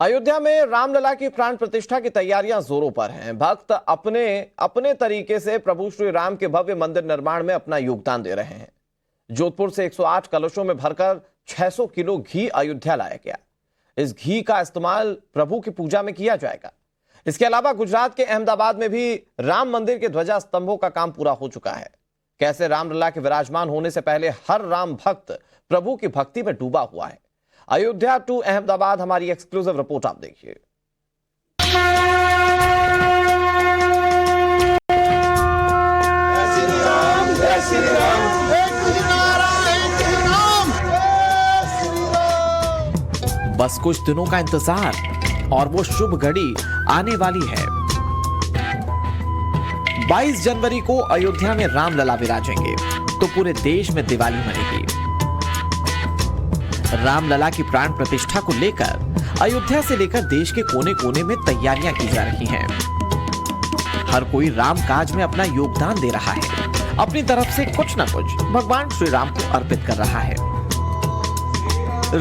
अयोध्या में रामलला की प्राण प्रतिष्ठा की तैयारियां जोरों पर हैं। भक्त अपने अपने तरीके से प्रभु श्री राम के भव्य मंदिर निर्माण में अपना योगदान दे रहे हैं। जोधपुर से 108 कलशों में भरकर 600 किलो घी अयोध्या लाया गया। इस घी का इस्तेमाल प्रभु की पूजा में किया जाएगा। इसके अलावा गुजरात के अहमदाबाद में भी राम मंदिर के ध्वजा स्तंभों का काम पूरा हो चुका है। कैसे रामलला के विराजमान होने से पहले हर राम भक्त प्रभु की भक्ति में डूबा हुआ है। अयोध्या टू अहमदाबाद हमारी एक्सक्लूसिव रिपोर्ट आप देखिए। बस कुछ दिनों का इंतजार और वो शुभ घड़ी आने वाली है। 22 जनवरी को अयोध्या में रामलला विराजेंगे तो पूरे देश में दिवाली मनेगी। रामलला की प्राण प्रतिष्ठा को लेकर अयोध्या से लेकर देश के कोने कोने में तैयारियां की जा रही हैं। हर कोई राम काज में अपना योगदान दे रहा है, अपनी तरफ से कुछ न कुछ भगवान श्री राम को अर्पित कर रहा है।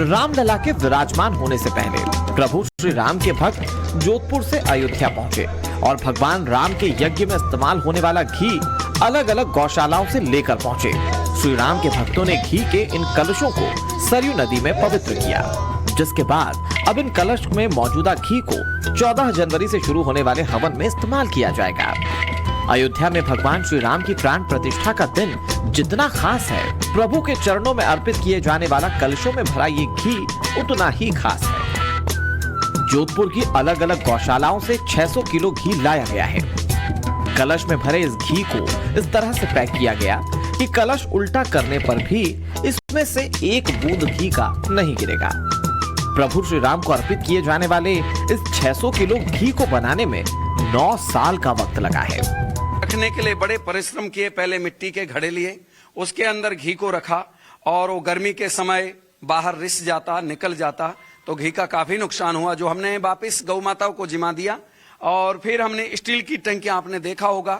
रामलला के विराजमान होने से पहले प्रभु श्री राम के भक्त जोधपुर से अयोध्या पहुंचे और भगवान राम के यज्ञ में इस्तेमाल होने वाला घी अलग अलग गौशालाओं से लेकर पहुंचे। श्री राम के भक्तों ने घी के इन कलशों को सरयू नदी में पवित्र किया, जिसके बाद अब इन कलश में मौजूदा घी को 14 जनवरी से शुरू होने वाले हवन में इस्तेमाल किया जाएगा। अयोध्या में भगवान श्री राम की प्राण प्रतिष्ठा का दिन जितना खास है, प्रभु के चरणों में अर्पित किए जाने वाला कलशों में भरा ये घी उतना ही खास है। जोधपुर की अलग अलग गौशालाओं से 600 किलो घी लाया गया है। कलश में भरे इस घी को इस तरह से पैक किया गया कि कलश उल्टा करने पर भी इसमें से एक बूंद घी का नहीं गिरेगा। प्रभु श्री राम को अर्पित किए जाने वाले इस 600 किलो घी को बनाने में 9 साल का वक्त लगा है। रखने के लिए बड़े परिश्रम किए। पहले मिट्टी के घड़े लिए, उसके अंदर घी को रखा और वो गर्मी के समय बाहर रिस जाता, निकल जाता तो घी का काफी नुकसान हुआ, जो हमने वापस गौ माताओं को जिमा दिया। और फिर हमने स्टील की टंकियां, आपने देखा होगा,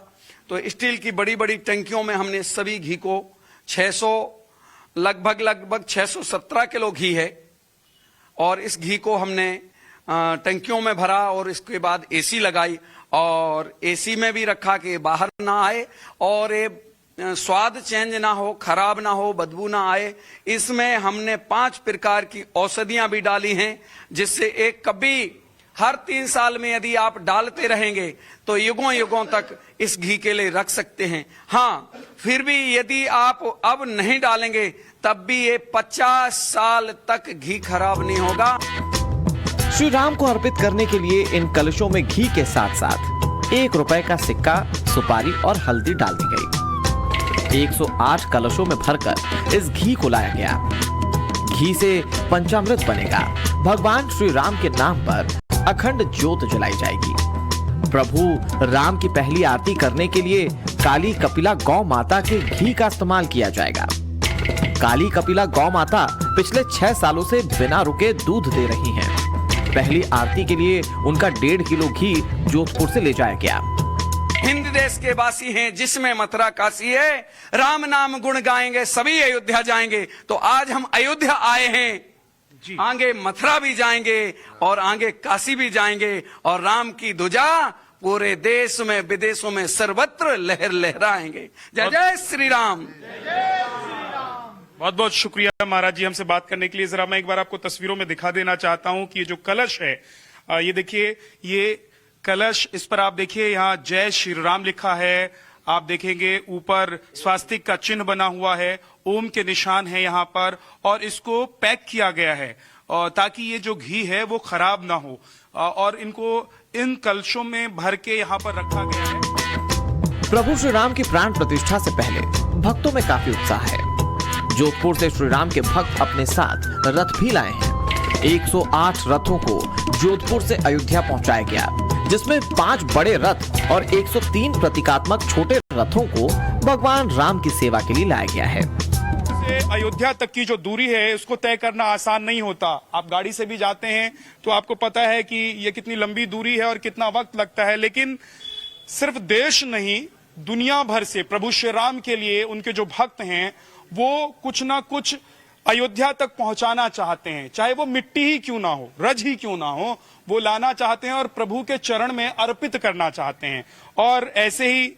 तो स्टील की बड़ी बड़ी टंकियों में हमने सभी घी को 600 लगभग 617 किलो घी है और इस घी को हमने टंकियों में भरा और इसके बाद एसी लगाई और एसी में भी रखा कि बाहर ना आए और ये स्वाद चेंज ना हो, खराब ना हो, बदबू ना आए। इसमें हमने 5 प्रकार की औषधियां भी डाली हैं, जिससे एक कभी हर 3 साल में यदि आप डालते रहेंगे तो युगों युगों तक इस घी के लिए रख सकते हैं। हाँ, फिर भी यदि आप अब नहीं डालेंगे तब भी ये 50 साल तक घी खराब नहीं होगा। श्री राम को अर्पित करने के लिए इन कलशों में घी के साथ साथ 1 रुपए का सिक्का, सुपारी और हल्दी डाल दी गई। 108 कलशों में भरकर इस घी को लाया गया। घी से पंचामृत बनेगा। भगवान श्री राम के नाम पर अखंड ज्योत जलाई जाएगी। प्रभु राम की पहली आरती करने के लिए काली कपिला गौ माता के घी का इस्तेमाल किया जाएगा। काली कपिला गौ माता पिछले 6 सालों से बिना रुके दूध दे रही हैं। पहली आरती के लिए उनका 1.5 किलो घी जोधपुर से ले जाया गया। हिंद देश के वासी हैं, जिसमें मथुरा काशी है, राम नाम गुण गाएंगे सभी अयोध्या जाएंगे। तो आज हम अयोध्या आए हैं, आगे मथुरा भी जाएंगे और आगे काशी भी जाएंगे और राम की ध्वजा पूरे देश में विदेशों में सर्वत्र लहर लहराएंगे। जय जय श्री राम। बहुत बहुत शुक्रिया महाराज जी हमसे बात करने के लिए। जरा मैं एक बार आपको तस्वीरों में दिखा देना चाहता हूं कि ये जो कलश है, ये देखिए, ये कलश, इस पर आप देखिए यहाँ जय श्री राम लिखा है। आप देखेंगे ऊपर स्वास्तिक का चिन्ह बना हुआ है, ओम के निशान है यहाँ पर, और इसको पैक किया गया है ताकि ये जो घी है वो खराब ना हो, और इनको इन कलशों में भर के यहाँ पर रखा गया है। प्रभु श्री राम की प्राण प्रतिष्ठा से पहले भक्तों में काफी उत्साह है। जोधपुर से श्री राम के भक्त अपने साथ रथ भी लाए हैं। 108 रथों को जोधपुर से अयोध्या पहुंचाया गया, जिसमें 5 बड़े रथ और 103 प्रतीकात्मक छोटे रथों को भगवान राम की सेवा के लिए लाया गया है। से अयोध्या तक की जो दूरी है उसको तय करना आसान नहीं होता। आप गाड़ी से भी जाते हैं तो आपको पता है कि ये कितनी लंबी दूरी है और कितना वक्त लगता है, लेकिन सिर्फ देश नहीं, दुनिया भर से प्रभु श्री राम के लिए उनके जो भक्त हैं वो कुछ ना कुछ अयोध्या तक पहुंचाना चाहते हैं, चाहे वो मिट्टी ही क्यों ना हो, रज ही क्यों ना हो, वो लाना चाहते हैं और प्रभु के चरण में अर्पित करना चाहते हैं। और ऐसे ही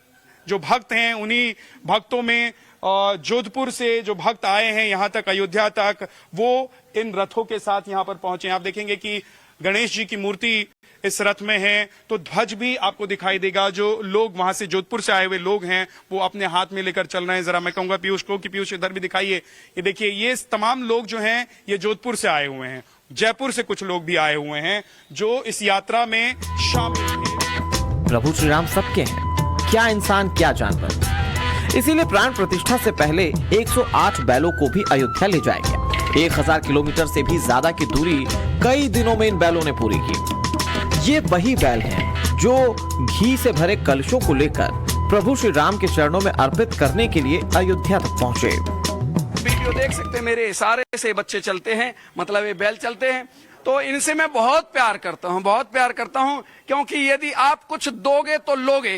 जो भक्त हैं, उन्हीं भक्तों में जोधपुर से जो भक्त आए हैं यहां तक, अयोध्या तक, वो इन रथों के साथ यहां पर पहुंचे। आप देखेंगे कि गणेश जी की मूर्ति इस रथ में है, तो ध्वज भी आपको दिखाई देगा। जो लोग वहां से जोधपुर से आए हुए लोग हैं वो अपने हाथ में लेकर चल रहे हैं। जरा मैं कहूंगा पीयूष को कि पीयूष इधर भी दिखाइए। ये देखिए, ये तमाम लोग जो हैं ये जोधपुर से आए हुए हैं, जयपुर से कुछ लोग भी आए हुए हैं जो इस यात्रा में शामिल थे। प्रभु श्री राम सबके हैं, क्या इंसान क्या जानवर। इसीलिए प्राण प्रतिष्ठा से पहले 108 बैलों को भी अयोध्या ले जाया गया। 1000 किलोमीटर से भी ज्यादा की दूरी कई दिनों में इन बैलों ने पूरी की। ये वही बैल हैं जो घी से भरे कलशों को लेकर प्रभु श्री राम के चरणों में अर्पित करने के लिए अयोध्या तक पहुंचे। वीडियो देख सकते हैं, मेरे इशारे से बच्चे चलते हैं, मतलब ये बैल चलते हैं। तो इनसे मैं बहुत प्यार करता हूं, बहुत प्यार करता हूं, क्योंकि यदि आप कुछ दोगे तो लोगे,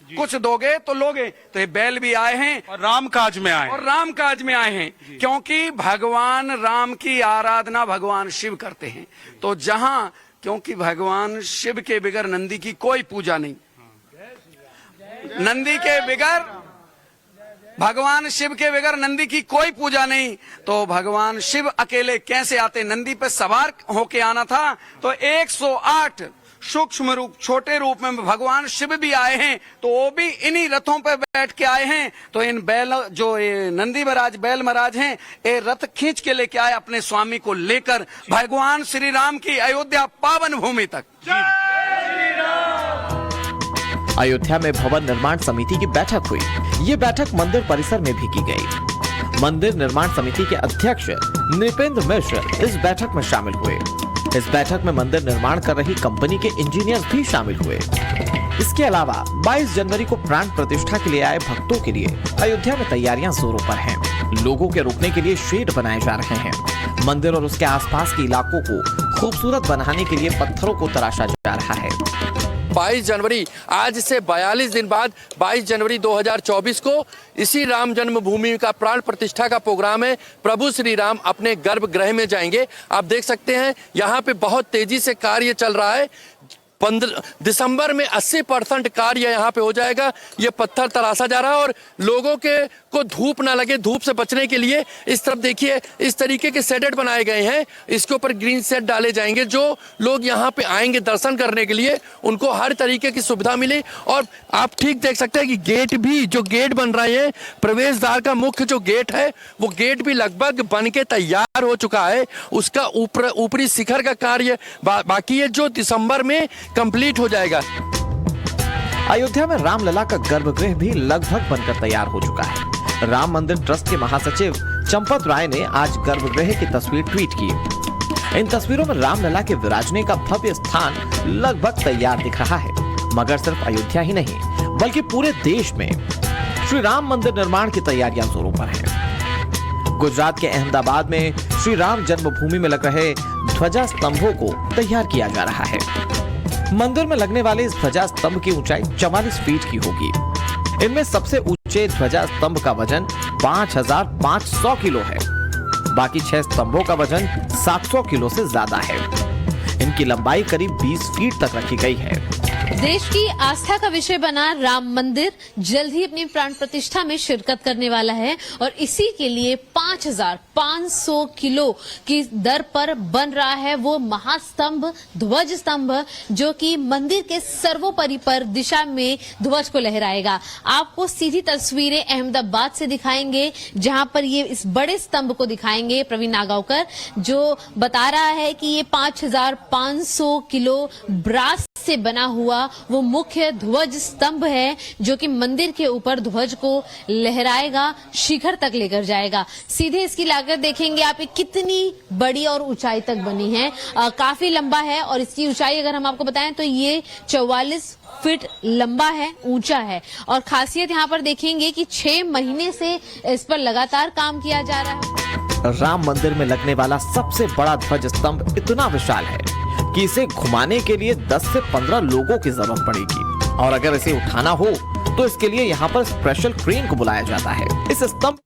कुछ दोगे तो लोगे। तो ये बैल भी आए हैं और राम काज में आए, और राम काज में आए हैं, क्योंकि भगवान राम की आराधना भगवान शिव करते हैं। तो जहां, क्योंकि भगवान शिव के बगैर नंदी की कोई पूजा नहीं, नंदी के बगैर, भगवान शिव के बगैर नंदी की कोई पूजा नहीं। तो भगवान शिव अकेले कैसे आते, नंदी पे सवार होके आना था। तो 108 सूक्ष्म रूप, छोटे रूप में भगवान शिव भी आए हैं, तो वो भी इन्हीं रथों पर बैठ के आए हैं। तो इन बैल, जो ये नंदी महाराज, बैल महाराज हैं, ये रथ खींच के लेके आए अपने स्वामी को लेकर भगवान श्री राम की अयोध्या पावन भूमि तक। अयोध्या में भवन निर्माण समिति की बैठक हुई। ये बैठक मंदिर परिसर में भी की गई। मंदिर निर्माण समिति के अध्यक्ष नृपेंद्र मिश्र इस बैठक में शामिल हुए। इस बैठक में मंदिर निर्माण कर रही कंपनी के इंजीनियर भी शामिल हुए। इसके अलावा 22 जनवरी को प्राण प्रतिष्ठा के लिए आए भक्तों के लिए अयोध्या में तैयारियां जोरों पर हैं। लोगों के रुकने के लिए शेड बनाए जा रहे हैं। मंदिर और उसके आसपास के इलाकों को खूबसूरत बनाने के लिए पत्थरों को तराशा जा रहा है। 22 जनवरी, आज से 42 दिन बाद 22 जनवरी 2024 को इसी राम जन्मभूमि का प्राण प्रतिष्ठा का प्रोग्राम है। प्रभु श्री राम अपने गर्भगृह में जाएंगे। आप देख सकते हैं यहाँ पे बहुत तेजी से कार्य चल रहा है। 15 दिसंबर में 80% कार्य यहाँ पे हो जाएगा। ये पत्थर तराशा जा रहा है और लोगों को धूप ना लगे, धूप से बचने के लिए इस तरफ देखिए इस तरीके के शेडेड बनाए गए हैं। इसके ऊपर ग्रीन शेड डाले जाएंगे। जो लोग यहाँ पे आएंगे दर्शन करने के लिए, उनको हर तरीके की सुविधा मिले। और आप ठीक देख सकते हैं कि गेट भी, जो गेट बन रहे हैं, प्रवेश द्वार का मुख्य जो गेट है वो गेट भी लगभग बन के तैयार हो चुका है। उसका ऊपरी शिखर का कार्य बाकी है, जो दिसंबर में कंप्लीट हो जाएगा। अयोध्या में रामलला का गर्भगृह भी लगभग बनकर तैयार हो चुका है। राम मंदिर ट्रस्ट के महासचिव चंपत राय ने आज गर्भगृह की तस्वीर ट्वीट की। इन तस्वीरों में रामलला के विराजने का भव्य स्थान लगभग तैयार दिख रहा है। मगर सिर्फ अयोध्या ही नहीं, बल्कि पूरे देश में श्री राम मंदिर निर्माण की तैयारियां जोरों पर हैं। गुजरात के अहमदाबाद में श्री राम जन्मभूमि में लग रहे ध्वजा स्तंभों को तैयार किया जा रहा है। मंदिर में लगने वाले इस ध्वजा स्तंभ की ऊंचाई 44 फीट की होगी। इनमें सबसे ऊंचे ध्वजा स्तंभ का वजन 5500 किलो है। बाकी 6 स्तंभों का वजन 700 किलो से ज्यादा है। इनकी लंबाई करीब 20 फीट तक रखी गई है। देश की आस्था का विषय बना राम मंदिर जल्द ही अपनी प्राण प्रतिष्ठा में शिरकत करने वाला है और इसी के लिए 5500 किलो की दर पर बन रहा है वो महास्तंभ, ध्वज स्तंभ, जो कि मंदिर के सर्वोपरि पर दिशा में ध्वज को लहराएगा। आपको सीधी तस्वीरें अहमदाबाद से दिखाएंगे, जहां पर ये इस बड़े स्तंभ को दिखाएंगे प्रवीण नागावकर, जो बता रहा है कि ये 5500 किलो ब्रास से बना हुआ वो मुख्य ध्वज स्तंभ है, जो कि मंदिर के ऊपर ध्वज को लहराएगा, शिखर तक लेकर जाएगा। सीधे इसकी लागत देखेंगे आप, कितनी बड़ी और ऊंचाई तक बनी है। काफी लंबा है और इसकी ऊंचाई अगर हम आपको बताएं तो ये 44 फीट लंबा है, ऊंचा है। और खासियत यहाँ पर देखेंगे कि 6 महीने से इस पर लगातार काम किया जा रहा है। राम मंदिर में लगने वाला सबसे बड़ा ध्वज स्तंभ इतना विशाल है कि इसे घुमाने के लिए 10 से 15 लोगों की जरूरत पड़ेगी। और अगर इसे उठाना हो तो इसके लिए यहाँ पर स्पेशल क्रेन को बुलाया जाता है। इस स्तंभ